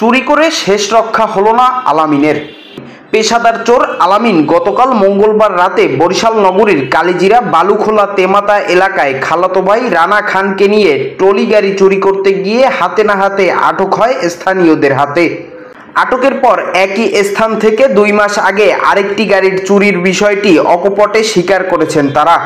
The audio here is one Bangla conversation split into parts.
চুরি করে শেষ রক্ষা হলো না আলামিনের। পেশাদার চোর আলামিন গতকাল মঙ্গলবার রাতে বরিশাল নগরীর কালিজিরা বালুখোলা তেমাতা এলাকায় খালাতো ভাই রানা খানকে নিয়ে ট্রলি গাড়ি চুরি করতে গিয়ে হাতে না হাতে আটক হয় স্থানীয়দের হাতে। আটকের পর একই স্থান থেকে 2 মাস আগে আরেকটি গাড়ির চুরির বিষয়টি অকপটে স্বীকার করেছেন তারা।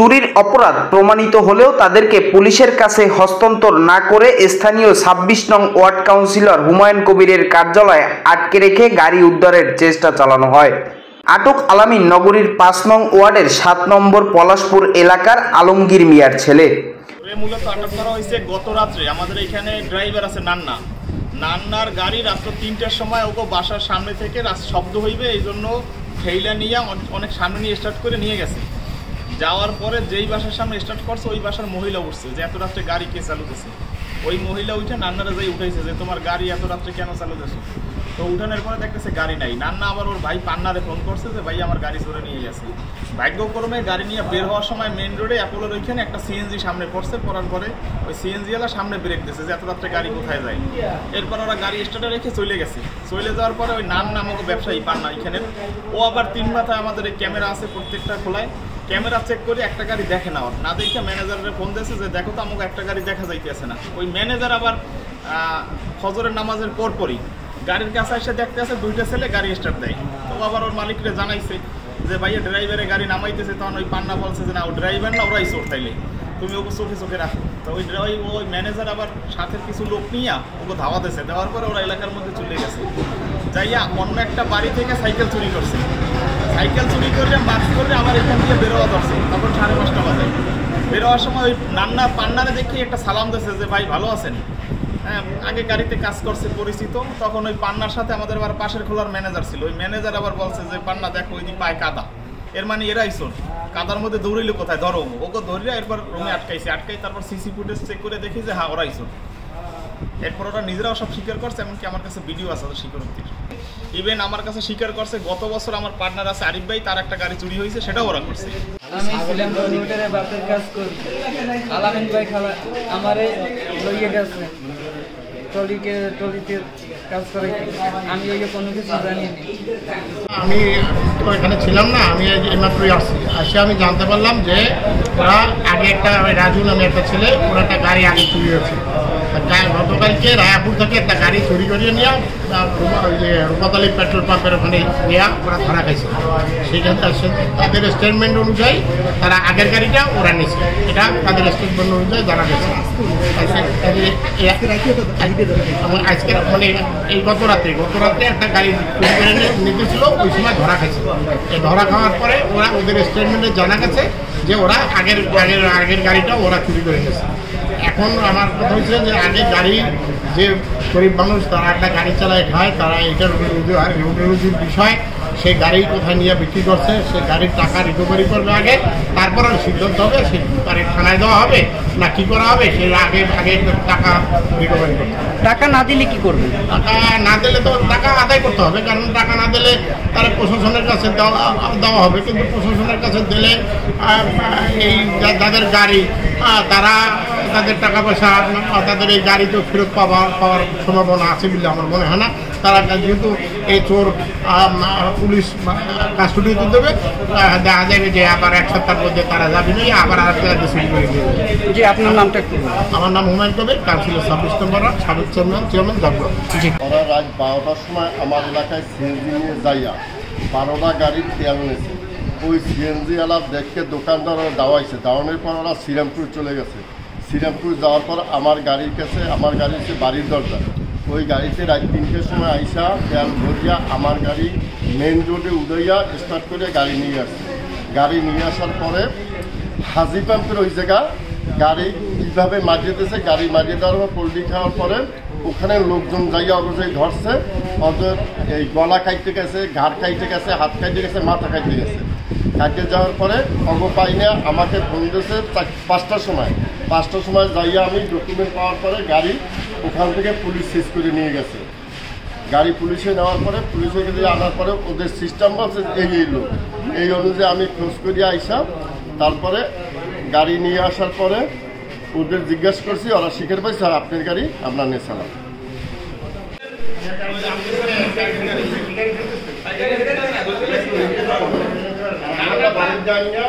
চুরির অপরাধ প্রমাণিত হলেও তাদেরকে পুলিশের কাছে হস্তান্তর না করে স্থানীয় 26 নং ওয়ার্ড কাউন্সিলর হুমায়ুন কবিরের কার্যালয়ে আটকে রেখে গাড়ি উদ্ধারের চেষ্টা চালানো হয়। আটক আলামিন নগরীর 5 নং ওয়ার্ডের 7 নম্বর পলাশপুর এলাকার আলমগীর মিয়ার ছেলে। মূলত আটক করা হয়েছে গত রাত্রে। আমাদের এখানে ড্রাইভার আছে নান্নার গাড়ি রাত্র 3টার সময় ওকে বাসার সামনে থেকে শব্দ হইবে এই জন্য ঠেইলা নিয়ে অনেক সামনে নিয়ে স্টার্ট করে নিয়ে গেছে। যাওয়ার পরে যেই বাসার সামনে স্টার্ট করছে ওই বাসার মহিলা উঠছে যে এত রাত্রে গাড়ি কে চালু দিচ্ছে। ওই মহিলা উঠে নান্নারা যাই উঠাইছে যে তোমার গাড়ি এত রাত্রে কেন চালু দিচ্ছে। তো উঠানোর পরে দেখতেছে গাড়ি নাই। নান্না আবার ওর ভাই পান্নারে ফোন করছে যে ভাই আমার গাড়ি চলে নিয়ে গেছে। ভাগ্যক্রমে গাড়ি নিয়ে বের হওয়ার সময় মেন রোডে অ্যাপোলোর ওইখানে একটা সিএনজি সামনে পড়ছে। পড়ার পরে ওই সিএনজিওয়ালা সামনে ব্রেক দিয়েছে যে এত রাত্রে গাড়ি কোথায় যায়। এরপর ওরা গাড়ি স্টার্টে রেখে চলে গেছে। চলে যাওয়ার পরে ওই নামক ব্যবসায়ী পান্না এখানে ও আবার 3 মাথায় আমাদের এই ক্যামেরা আছে প্রত্যেকটা খোলায় ক্যামেরা চেক করে একটা গাড়ি দেখে না, না দেখে ম্যানেজারের ফোন দিয়েছে যে দেখো তো আমাকে একটা গাড়ি দেখা যাইতেছে না। ওই ম্যানেজার আবার ফজরের নামাজের পরপরই গাড়ির কাছে এসে দেখতে আছে 2টা ছেলে গাড়ি স্টার্ট দেয়। তো আবার ওর মালিকরে জানাইছে যে ভাইয়া ড্রাইভারে গাড়ি নামাইতেছে। তখন ওই পান্না বলছে যে না ও ড্রাইভার না, ওরাই চোর, তাইলে তুমি ওকে চোখে রাখো। তো ওই ম্যানেজার আবার সাথে কিছু লোক নিয়ে ওকে ধাওয়া দিয়েছে। দেওয়ার পরে ওরা এলাকার মধ্যে চলে গেছে। যাইয়া অন্য একটা বাড়ি থেকে সাইকেল চুরি করছে। সাইকেল চুরি করলে মাস্ক করলে আমার এখান থেকে বেরোয়া ধরছে। তখন 5:30 বাজে বেরোয়ার সময় ওই পান্নারে দেখে একটা সালাম দিয়েছে যে ভাই ভালো আছেন। হ্যাঁ, আগে গাড়িতে কাজ করছে পরিচিত। তখন ওই পান্নার সাথে আমাদের আবার পাশের খোলার ম্যানেজার ছিল। ওই ম্যানেজার আবার বলছে যে পান্না দেখো ওই দিন পায় কাদা, এর মানে এরাই চোর। কাদার মধ্যে দৌড়িলে কোথায় ধরো ওকে ধরিয়া এরপর রুমে আটকাই তারপর সিসি ফুটেজ চেক করে দেখি যে হ্যাঁ ওরাই চোর। এরপর ওরা নিজেরাও সব স্বীকার করছে, এমনকি আমার কাছে ভিডিও আছে ওদের স্বীকারোক্তির। ইভেন আমার কাছে স্বীকার করছে গত বছর আমার পার্টনার আছে আরিফ ভাই, তার একটা গাড়ি চুরি হয়েছে, সেটাও ওরা করছে। আমি ছিলাম কম্পিউটারে বাপের কাজ করি। আলামিন ভাই আমারে লইয়ে গেছে ট্রলিতে কাজ করে। আমি এই কোনো কিছু জানি না। আমি তো এখানে ছিলাম না, আমি এইমাত্রই আসি আমি জানতে পারলাম যে ওরা আগে একটা রাজু নামে একটা ছেলে ওরা একটা গাড়ি আগে চুরি হয়েছে। গতকালকে রায়াপুর থেকে একটা গাড়ি চুরি করিয়ে নিয়ে রূপাতলী পেট্রোল পাম্পের ওখানে নিয়ে ওরা ধরা খাইছে। সেইখানে তাদের স্টেটমেন্ট অনুযায়ী তারা আগের গাড়িটা ওরা নিয়েছে, এটা তাদের স্টেটমেন্ট অনুযায়ী জানা গেছে। আজকে মানে এই গত রাত্রে একটা গাড়ি চুরি করে নিতে ছিল, ওই সময় ধরা খাইছে। এই ধরা খাওয়ার পরে ওরা ওদের স্টেটমেন্টে জানা গেছে যে ওরা আগের গাড়িটা ওরা চুরি করে নিয়েছে। এখন আমার কথা হচ্ছে যে আগে গাড়ি যে গরিব মানুষ তারা একটা গাড়ি চালায় খায়, তারা এটার রুজির বিষয় সেই গাড়ি কোথায় নিয়ে বিক্রি করছে, সেই গাড়ির টাকা রিকভারি করবে আগে, তারপরে সিদ্ধান্ত হবে সে গাড়ি থানায় দেওয়া হবে না কি করা হবে। সে আগে টাকা রিকভারি করবে। টাকা না দিলে কি করবে? টাকা না দিলে তো টাকা আদায় করতে হবে, কারণ টাকা না দিলে তারা প্রশাসনের কাছে দেওয়া হবে। কিন্তু প্রশাসনের কাছে দিলে এই যাদের গাড়ি তারা তাদের টাকা পয়সা তাদের এই গাড়ি তো ফেরত পাওয়ার সম্ভাবনা আছে বলে আমার মনে হয় না। তারা যেহেতু এই চোর পুলিশ কাস্টডিতে দেবে, দেখা যাবে যে আবার 1 সপ্তাহের মধ্যে তারা যাবে না, আবার আর চুরি করে দিয়ে দেবে। জি, আপনার নামটা কি? আমার নাম হুমায়ুন কবির, কাউন্সিলর 26 নম্বর সাবেক চেয়ারম্যান জগৎ। ওরা রাত 12টার সময় আমার এলাকায় সিএনজি নিয়ে যাইয়া 12টা গাড়ির তেল নিয়েছে। ওই সিএনজিওয়ালা দেখে দোকানদার ওরা দাওয়াইছে, দাওয়ানোর পর ওরা শ্রীরামপুর চলে গেছে। শ্রীরামপুর যাওয়ার পর আমার গাড়ির হচ্ছে বাড়ির দরজা, ওই গাড়িতে রাত 3টার সময় আইসা তেল ভরিয়া আমার গাড়ি মেন রোডে উড়াইয়া স্টার্ট করে গাড়ি নিয়ে আসছে। গাড়ি নিয়ে আসার পরে হাজি পাম্পের ওই জায়গা গাড়ি কীভাবে মারিয়ে দিয়েছে, গাড়ি মারিয়ে দেওয়ার পর পোল্ট্রি খাওয়ার পরে ওখানে লোকজন যাইয়া অবশ্যই ধরছে। ওদের এই গলা খাইতে গেছে, ঘাড় খাইতে গেছে, হাত খাইতে গেছে, মাথা খাইতে গেছে। খাইতে যাওয়ার পরে পাই না আমাকে ফোন দিয়েছে 5টার সময়। 5টার সময় যাইয়া আমি ডকুমেন্ট পাওয়ার পরে গাড়ি ওখান থেকে পুলিশ সিজ করে নিয়ে গেছে। গাড়ি পুলিশে নেওয়ার পরে পুলিশে আনার পরে ওদের সিস্টেম বলছে এই লোক, এই অনুযায়ী আমি খোঁজ করিয়া আইসা তারপরে গাড়ি নিয়ে আসার পরে ওদের জিজ্ঞাসা করছি, ওরা স্বীকার পাইছে আপনার গাড়ি আপনার নিয়ে চালান। বাড়ির যাই না